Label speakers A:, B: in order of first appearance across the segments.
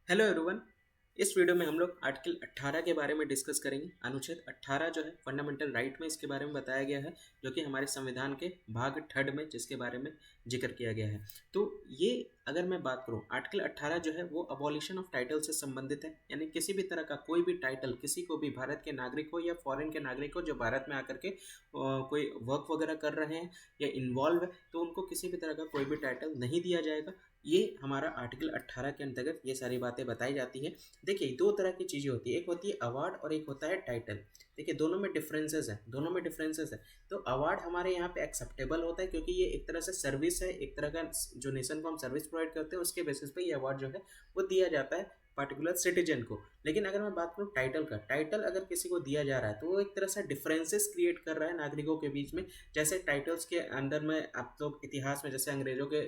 A: Hello everyone. इस video में हम लोग आर्टिकल 18 के बारे में डिस्कस करेंगे। अनुच्छेद 18 जो है फंडामेंटल राइट में इसके बारे में बताया गया है, जो कि हमारे संविधान के भाग थर्ड में जिसके बारे में जिक्र किया गया है। तो ये अगर मैं बात करूं, आर्टिकल 18 जो है वो अबॉलिशन ऑफ टाइटल से संबंधित है। यानी किसी भी तरह का कोई भी टाइटल किसी को भी, भारत के नागरिक हो या फॉरेन के नागरिक हो, जो भारत में आकर के कोई वर्क वगैरह कर रहे हैं या इन्वॉल्व है, तो उनको किसी भी तरह का कोई भी टाइटल नहीं दिया जाएगा। ये हमारा आर्टिकल 18 के अंतर्गत ये सारी बातें बताई जाती है। देखिए, दो तरह की चीज़ें होती है, एक होती है अवार्ड और एक होता है टाइटल। देखिए, दोनों में डिफरेंसेस है। तो अवार्ड हमारे यहाँ पे एक्सेप्टेबल होता है, क्योंकि ये एक तरह से सर्विस है, एक तरह का जो नेशन को हम सर्विस प्रोवाइड करते हैं उसके बेसिस पे ये अवार्ड जो है वो दिया जाता है पर्टिकुलर सिटीजन को। लेकिन अगर मैं बात करूँ टाइटल का, टाइटल अगर किसी को दिया जा रहा है तो वो एक तरह से डिफरेंसेस क्रिएट कर रहा है नागरिकों के बीच में। जैसे टाइटल्स के अंदर में आप लोग इतिहास में जैसे अंग्रेजों के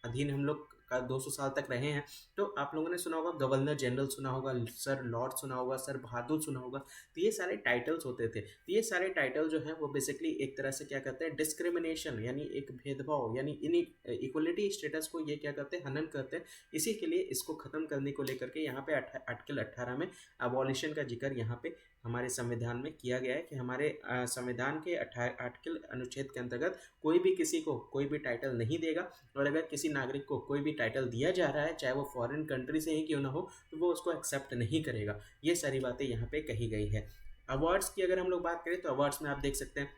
A: अधीन हम लोग का 200 साल तक रहे हैं, तो आप लोगों ने सुना होगा गवर्नर जनरल, सुना होगा सर लॉर्ड, सुना होगा सर बहादुर, सुना होगा। तो ये सारे टाइटल्स होते थे। तो ये सारे टाइटल जो हैं वो बेसिकली एक तरह से क्या करते हैं, डिस्क्रिमिनेशन यानी एक भेदभाव यानी इन इक्वलिटी स्टेटस को ये क्या करते हैं, हनन करते हैं। इसी के लिए इसको खत्म करने को लेकर के यहाँ पे आर्टिकल 18 में अबॉलिशन का जिक्र यहाँ पे हमारे संविधान में किया गया है कि हमारे संविधान के आर्टिकल अनुच्छेद के अंतर्गत कोई भी किसी को कोई भी टाइटल नहीं देगा। और अगर किसी नागरिक को कोई भी टाइटल दिया जा रहा है, चाहे वो फॉरेन कंट्री से ही क्यों ना हो, तो वो उसको एक्सेप्ट नहीं करेगा। ये सारी बातें यहाँ पे कही गई है। अवार्ड्स की अगर हम लोग बात करें तो अवार्ड्स में आप देख सकते हैं,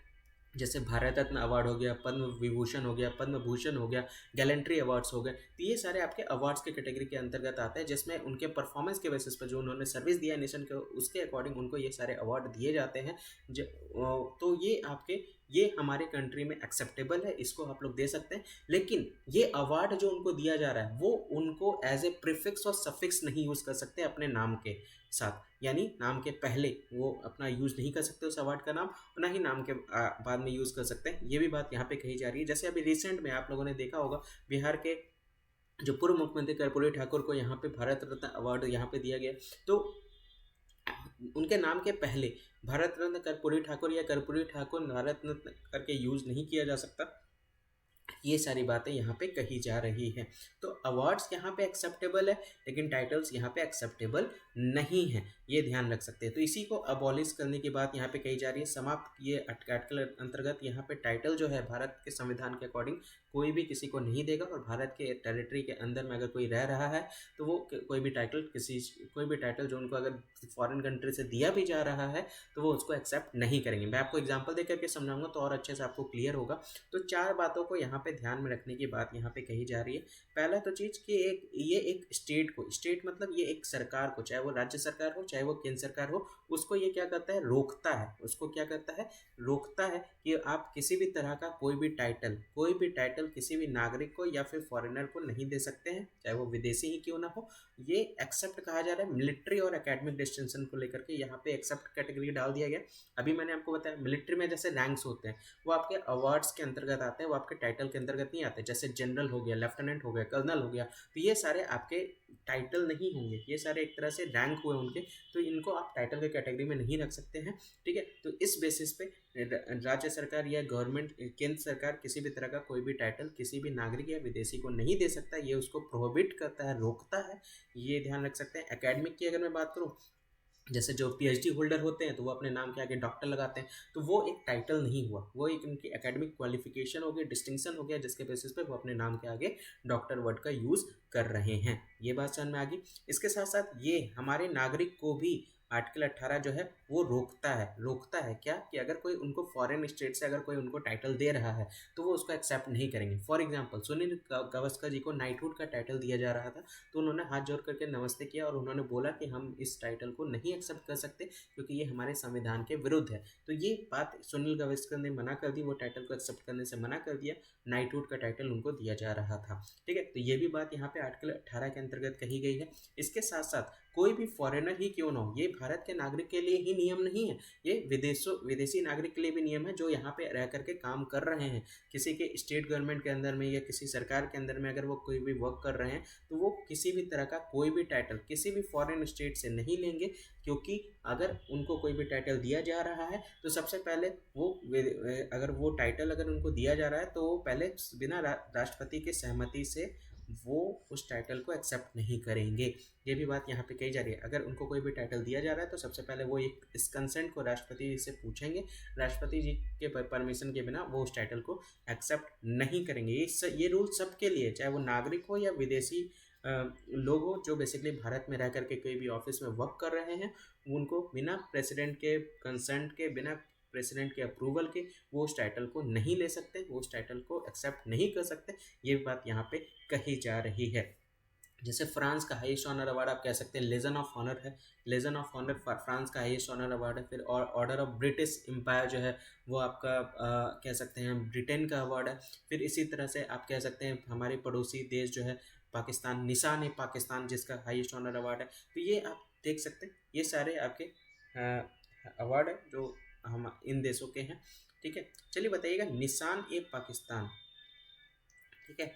A: जैसे भारत रत्न अवार्ड हो गया, पद्म विभूषण हो गया, पद्म भूषण हो गया, गैलेंट्री अवार्ड्स हो गए। तो ये सारे आपके अवार्ड्स के कैटेगरी के अंतर्गत आते हैं, जिसमें उनके परफॉर्मेंस के बेसिस पर जो उन्होंने सर्विस दिया नेशन को, उसके अकॉर्डिंग उनको ये सारे अवार्ड दिए जाते हैं। तो ये हमारे कंट्री में एक्सेप्टेबल है, इसको आप लोग दे सकते हैं। लेकिन ये अवार्ड जो उनको दिया जा रहा है वो उनको एज ए प्रीफिक्स और सफिक्स नहीं यूज़ कर सकते अपने नाम के साथ। यानी नाम के पहले वो अपना यूज़ नहीं कर सकते उस अवार्ड का नाम, ना ही नाम के बाद में यूज़ कर सकते हैं। ये भी बात यहाँ पे कही जा रही है। जैसे अभी रिसेंट में आप लोगों ने देखा होगा, बिहार के जो पूर्व मुख्यमंत्री कर्पूरी ठाकुर को यहाँ पे भारत रत्न अवार्ड यहाँ पे दिया गया। तो उनके नाम के पहले भारत रत्न कर्पूरी ठाकुर या कर्पूरी ठाकुर भारत रत्न करके यूज़ नहीं किया जा सकता। ये सारी बातें यहाँ पे कही जा रही है। तो अवार्ड्स यहाँ पे एक्सेप्टेबल है, लेकिन टाइटल्स यहाँ पे एक्सेप्टेबल नहीं है, ये ध्यान रख सकते हैं। तो इसी को अबॉलिश करने की बात यहाँ पे कही जा रही है, समाप्त। ये आर्टिकल अंतर्गत यहाँ पे टाइटल जो है भारत के संविधान के अकॉर्डिंग कोई भी किसी को नहीं देगा। और भारत के टेरिटरी के अंदर में अगर कोई रह रहा है तो वो कोई भी टाइटल जो उनको अगर फॉरेन कंट्री से दिया भी जा रहा है तो वो उसको एक्सेप्ट नहीं करेंगे। मैं आपको एग्जाम्पल दे करके समझाऊंगा तो और अच्छे से आपको क्लियर होगा। तो चार बातों को यहाँ पे ध्यान में रखने की बात यहाँ पे कही जा रही है। पहला तो चीज़ कि ये एक स्टेट मतलब ये एक सरकार को, चाहे वो राज्य सरकार हो चाहे वो केंद्र सरकार हो, उसको ये क्या करता है, रोकता है। उसको क्या करता है, रोकता है कि आप किसी भी तरह का कोई भी टाइटल किसी भी नागरिक को या फिर फॉरेनर को नहीं दे सकते हैं, चाहे वो विदेशी ही क्यों ना हो। ये एक्सेप्ट कहा जा रहा है। मिलिट्री और एकेडमिक डिस्टिंक्शन को लेकर के यहाँ पे एक्सेप्ट कैटेगरी डाल दिया गया। अभी मैंने आपको बताया मिलिट्री में जैसे रैंक्स होते हैं वो आपके अवार्ड्स के अंतर्गत आते हैं, वो आपके टाइटल के अंतर्गत नहीं आते। जैसे जनरल हो गया, लेफ्टिनेंट हो गया, कर्नल हो गया, तो ये सारे आपके टाइटल नहीं होंगे, ये सारे एक तरह से रैंक हुए उनके। तो इनको आप टाइटल के कैटेगरी में नहीं रख सकते हैं। ठीक है, तो इस बेसिस पे राज्य सरकार या गवर्नमेंट, केंद्र सरकार किसी भी तरह का कोई भी टाइटल किसी भी नागरिक या विदेशी को नहीं दे सकता। ये उसको प्रोहिबिट करता है, रोकता है, ये ध्यान रख सकते हैं। एकेडमिक की अगर मैं बात करूँ, जैसे जो पीएचडी होल्डर होते हैं तो वो अपने नाम के आगे डॉक्टर लगाते हैं, तो वो एक टाइटल नहीं हुआ, वो एक उनकी एकेडमिक क्वालिफिकेशन हो गया, डिस्टिंक्शन हो गया, जिसके बेसिस पे वो अपने नाम के आगे डॉक्टर वर्ड का यूज़ कर रहे हैं। ये बात समझ में आ गई। इसके साथ साथ ये हमारे नागरिक को भी आर्टिकल 18 जो है वो रोकता है क्या, कि अगर कोई उनको फॉरेन स्टेट से अगर कोई उनको टाइटल दे रहा है तो वो उसको एक्सेप्ट नहीं करेंगे। फॉर एग्जांपल, सुनील गावस्कर जी को नाइटहुड का टाइटल दिया जा रहा था, तो उन्होंने हाथ जोड़ करके नमस्ते किया और उन्होंने बोला कि हम इस टाइटल को नहीं एक्सेप्ट कर सकते क्योंकि ये हमारे संविधान के विरुद्ध है। तो ये बात सुनील गावस्कर ने मना कर दी, वो टाइटल को एक्सेप्ट करने से मना कर दिया। नाइटहुड का टाइटल उनको दिया जा रहा था। ठीक है, तो ये भी बात यहाँ पे आर्टिकल 18 के अंतर्गत कही गई है। इसके साथ साथ कोई भी फॉरेनर ही क्यों ना हो, ये भारत के नागरिक के लिए ही नियम नहीं है, ये विदेशी नागरिक के लिए भी नियम है जो यहाँ पे रह करके काम कर रहे हैं। किसी के स्टेट गवर्नमेंट के अंदर में या किसी सरकार के अंदर में अगर वो कोई भी वर्क कर रहे हैं तो वो किसी भी तरह का कोई भी टाइटल किसी भी फॉरेन स्टेट से नहीं लेंगे। क्योंकि अगर उनको कोई भी टाइटल दिया जा रहा है तो सबसे पहले अगर वो टाइटल अगर उनको दिया जा रहा है तो वो पहले बिना राष्ट्रपति के सहमति से वो उस टाइटल को एक्सेप्ट नहीं करेंगे। ये भी बात यहाँ पे कही जा रही है। अगर उनको कोई भी टाइटल दिया जा रहा है तो सबसे पहले वो एक इस कंसेंट को राष्ट्रपति जी से पूछेंगे, राष्ट्रपति जी के परमिशन के बिना वो उस टाइटल को एक्सेप्ट नहीं करेंगे। ये रूल सबके लिए, चाहे वो नागरिक हो या विदेशी लोग हो जो बेसिकली भारत में रह करके कोई भी ऑफिस में वर्क कर रहे हैं, उनको बिना प्रेसिडेंट के कंसेंट के, बिना प्रेसिडेंट के अप्रूवल के वो उस टाइटल को नहीं ले सकते, वो उस टाइटल को एक्सेप्ट नहीं कर सकते। ये बात यहाँ पे कही जा रही है। जैसे फ्रांस का हाईएस्ट ऑनर अवार्ड आप कह सकते हैं लेजन ऑफ ऑनर है। लेजन ऑफ ऑनर फ्रांस का हाईएस्ट ऑनर अवार्ड है। फिर ऑर्डर ऑफ ब्रिटिश एम्पायर जो है वो आपका कह सकते हैं ब्रिटेन का अवार्ड है। फिर इसी तरह से आप कह सकते हैं हमारे पड़ोसी देश जो है पाकिस्तान, निशान ए पाकिस्तान जिसका हाईएस्ट ऑनर अवार्ड है। तो ये आप देख सकते हैं, ये सारे आपके अवार्ड है जो हम इन देशों के हैं। ठीक है, चलिए बताइएगा निशान ए पाकिस्तान, ठीक है,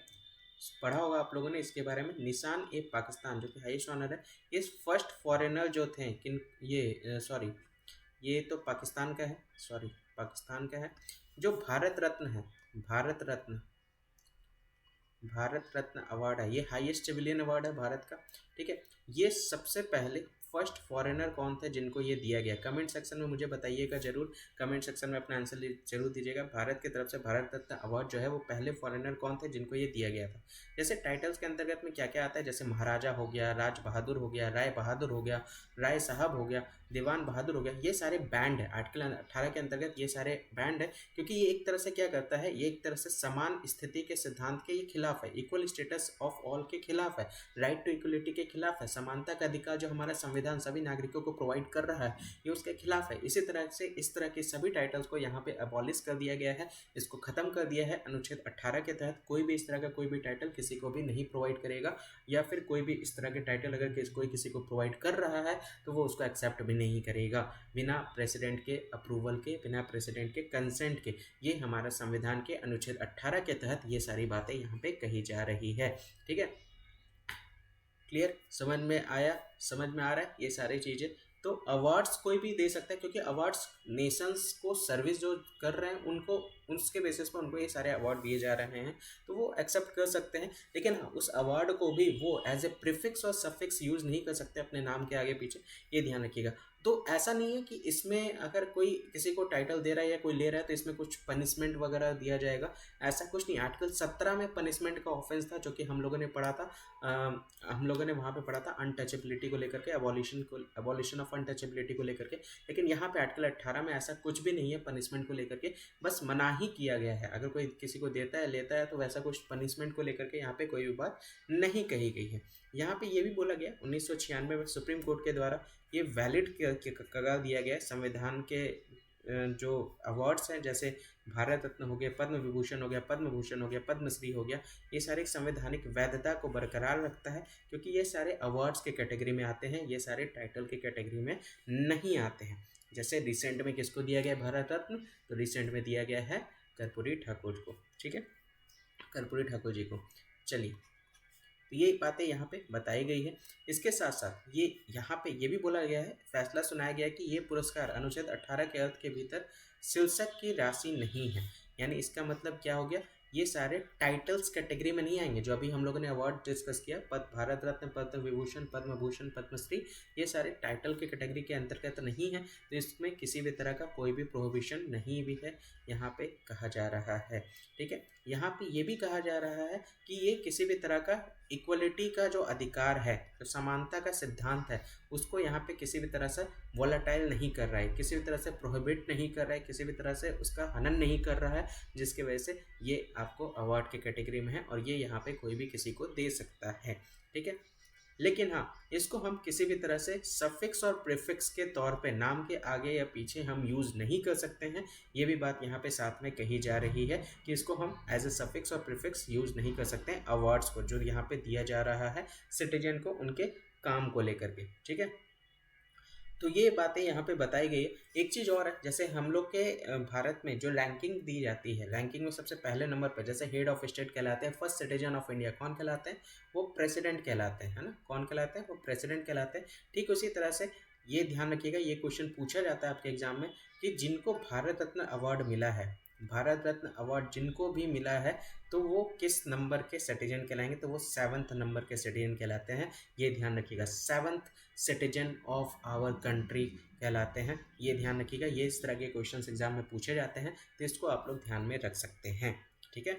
A: पढ़ा होगा आप लोगों ने इसके बारे में। निशान ए पाकिस्तान जो कि हाईएस्ट ऑनर है, ये फर्स्ट फॉरेनर जो थे किन, ये सॉरी ये तो पाकिस्तान का है, सॉरी पाकिस्तान का है, जो भारत रत्न है, भारत रत्न, भारत रत्न अवार्ड है, ये हाईएस्ट सिविलियन अवार्ड है भारत का। ठीक है, ये सबसे पहले फर्स्ट फॉरेनर कौन थे जिनको ये दिया गया? कमेंट सेक्शन में मुझे बताइएगा जरूर, कमेंट सेक्शन में अपना आंसर जरूर दीजिएगा। भारत की तरफ से भारत रत्न अवार्ड जो है वो पहले फॉरेनर कौन थे जिनको ये दिया गया था? जैसे टाइटल्स के अंतर्गत में क्या क्या आता है, जैसे महाराजा हो गया, राज बहादुर हो गया, राय बहादुर हो गया, राय साहब हो गया, दीवान बहादुर हो गया, ये सारे बैंड है। आर्टिकल 18 के अंतर्गत ये सारे बैंड है, क्योंकि ये एक तरह से क्या करता है, ये एक तरह से समान स्थिति के सिद्धांत के ये खिलाफ है, इक्वल स्टेटस ऑफ ऑल के खिलाफ है, राइट टू इक्वलिटी के खिलाफ है, समानता का अधिकार जो हमारा संविधान सभी नागरिकों को प्रोवाइड कर रहा है ये उसके खिलाफ है। इसी तरह से इस तरह के सभी टाइटल्स को यहाँ पे अबॉलिश कर दिया गया है, इसको खत्म कर दिया है। अनुच्छेद 18 के तहत कोई भी इस तरह का कोई भी टाइटल किसी को भी नहीं प्रोवाइड करेगा, या फिर कोई भी इस तरह के टाइटल अगर कोई किसी को प्रोवाइड कर रहा है तो वो उसको एक्सेप्ट भी नहीं करेगा बिना प्रेसिडेंट के अप्रूवल के, बिना प्रेसिडेंट के कंसेंट के। ये हमारा संविधान के अनुच्छेद 18 के तहत ये सारी बातें यहाँ पे कही जा रही है। ठीक है, क्लियर, समझ में आया, समझ में आ रहा है ये सारी चीज़ें। तो अवार्ड्स कोई भी दे सकता है, क्योंकि अवार्ड्स नेशंस को सर्विस जो कर रहे हैं उनको, उसके बेसिस पर उनको ये सारे अवार्ड दिए जा रहे हैं, तो वो एक्सेप्ट कर सकते हैं। लेकिन हाँ, उस अवार्ड को भी वो एज ए प्रीफिक्स और सफिक्स यूज़ नहीं कर सकते अपने नाम के आगे पीछे, ये ध्यान रखिएगा। तो ऐसा नहीं है कि इसमें अगर कोई किसी को टाइटल दे रहा है या कोई ले रहा है तो इसमें कुछ पनिशमेंट वगैरह दिया जाएगा, ऐसा कुछ नहीं। आर्टिकल 17 में पनिशमेंट का ऑफेंस था जो कि हम लोगों ने पढ़ा था, हम लोगों ने वहाँ पे पढ़ा था अनटचेबिलिटी को लेकर के, अबॉलिशन ऑफ अनटचेबिलिटी को लेकर के। लेकिन यहाँ पे आर्टिकल 18 में ऐसा कुछ भी नहीं है पनिशमेंट को लेकर के, बस मना ही किया गया है। अगर कोई किसी को देता है लेता है तो वैसा कुछ पनिशमेंट को लेकर के यहाँ पे कोई भी बात नहीं कही गई है। यहाँ पे ये भी बोला गया 1996 में सुप्रीम कोर्ट के द्वारा ये वैलिड करार दिया गया है संविधान के जो अवार्ड्स हैं, जैसे भारत रत्न हो गया, पद्म विभूषण हो गया, पद्म भूषण हो गया, पद्मश्री हो गया, ये सारे संवैधानिक वैधता को बरकरार रखता है, क्योंकि ये सारे अवार्ड्स के कैटेगरी में आते हैं, ये सारे टाइटल के कैटेगरी में नहीं आते हैं। जैसे रिसेंट में किसको दिया गया भारत रत्न, तो रिसेंट में दिया गया है कर्पूरी ठाकुर को। ठीक है, कर्पूरी ठाकुर जी को। चलिए, तो ये बातें यहाँ पे बताई गई है। इसके साथ साथ ये यहाँ पे ये भी बोला गया है, फैसला सुनाया गया है कि ये पुरस्कार अनुच्छेद 18 के अर्थ के भीतर शीर्षक की राशि नहीं है। यानी इसका मतलब क्या हो गया, ये सारे टाइटल्स कैटेगरी में नहीं आएंगे। जो अभी हम लोगों ने अवार्ड डिस्कस किया, भारत रत्न, पद्म विभूषण, पद्म भूषण, पद्मश्री, ये सारे टाइटल के कैटेगरी के अंतर्गत नहीं है, तो इसमें किसी भी तरह का कोई भी प्रोहिबिशन नहीं भी है, यहाँ पे कहा जा रहा है। ठीक है, यहाँ पे ये भी कहा जा रहा है कि ये किसी भी तरह का इक्वलिटी का जो अधिकार है, जो समानता का सिद्धांत है, उसको यहाँ पे किसी भी तरह से वॉलेटाइल नहीं कर रहा है, किसी भी तरह से प्रोहिबिट नहीं कर रहा है, किसी भी तरह से उसका हनन नहीं कर रहा है, जिसकी वजह से ये आपको अवार्ड के कैटेगरी में है और ये यहाँ पे कोई भी किसी को दे सकता है। ठीक है, लेकिन हाँ, इसको हम किसी भी तरह से सफिक्स और प्रीफिक्स के तौर पे नाम के आगे या पीछे हम यूज़ नहीं कर सकते हैं। ये भी बात यहाँ पे साथ में कही जा रही है कि इसको हम एज ए सफिक्स और प्रीफिक्स यूज़ नहीं कर सकते हैं अवार्ड्स को, जो यहाँ पे दिया जा रहा है सिटीजन को उनके काम को लेकर के। ठीक है, तो ये बातें यहाँ पे बताई गई है। एक चीज़ और है, जैसे हम लोग के भारत में जो रैंकिंग दी जाती है, रैंकिंग में सबसे पहले नंबर पर जैसे हेड ऑफ स्टेट कहलाते हैं, फर्स्ट सिटीजन ऑफ इंडिया कौन कहलाते हैं, वो प्रेसिडेंट कहलाते हैं, है ना, कौन कहलाते हैं, वो प्रेसिडेंट कहलाते हैं। ठीक उसी तरह से ये ध्यान रखिएगा, ये क्वेश्चन पूछा जाता है आपके एग्जाम में कि जिनको भारत रत्न अवार्ड मिला है भारत रत्न अवार्ड जिनको भी मिला है तो वो किस नंबर के सिटीजन कहलाएंगे, तो वो 7th नंबर के सिटीजन कहलाते हैं। ये ध्यान रखिएगा, 7th citizen of our country कहलाते हैं, ये ध्यान रखिएगा। ये इस तरह के क्वेश्चंस एग्जाम में पूछे जाते हैं, तो इसको आप लोग ध्यान में रख सकते हैं, ठीक है।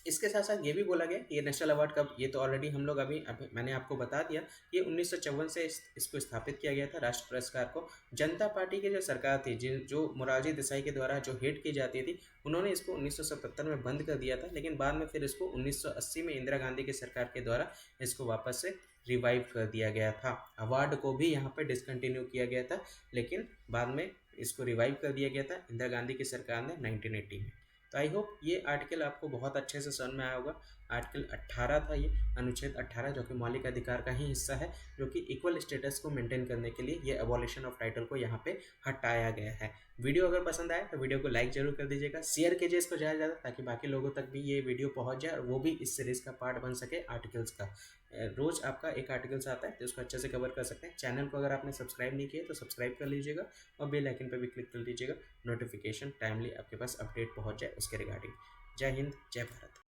A: इसके साथ साथ ये भी बोला गया ये नेशनल अवार्ड कब, ये तो ऑलरेडी हम लोग अभी मैंने आपको बता दिया, ये 1954 से इसको स्थापित किया गया था राष्ट्र पुरस्कार को। जनता पार्टी की जो सरकार थी, जो मोरारजी देसाई के द्वारा जो हेड की जाती थी, उन्होंने इसको 1977 में बंद कर दिया था, लेकिन बाद में फिर इसको 1980 में इंदिरा गांधी की सरकार के द्वारा इसको वापस से रिवाइव कर दिया गया था। अवार्ड को भी यहाँ पे डिसकंटिन्यू किया गया था, लेकिन बाद में इसको रिवाइव कर दिया गया था इंदिरा गांधी की सरकार ने 1980 में। तो आई होप ये आर्टिकल आपको बहुत अच्छे से समझ में आया होगा। आर्टिकल 18 था ये, अनुच्छेद 18, जो कि मौलिक अधिकार का ही हिस्सा है, जो कि इक्वल स्टेटस को मेंटेन करने के लिए ये अबॉलिशन ऑफ टाइटल को यहाँ पे हटाया गया है। वीडियो अगर पसंद आए तो वीडियो को लाइक जरूर कर दीजिएगा, शेयर कीजिए इसको ज़्यादा ज़्यादा, ताकि बाकी लोगों तक भी ये वीडियो पहुँच जाए और वो भी इस सीरीज़ का पार्ट बन सके आर्टिकल्स का। रोज़ आपका एक आर्टिकल्स आता है तो उसको अच्छे से कवर कर सकते हैं। चैनल को अगर आपने सब्सक्राइब नहीं किया तो सब्सक्राइब कर लीजिएगा और बेल आइकन पर भी क्लिक कर लीजिएगा, नोटिफिकेशन टाइमली आपके पास अपडेट पहुंच जाए उसके रिगार्डिंग। जय हिंद, जय भारत।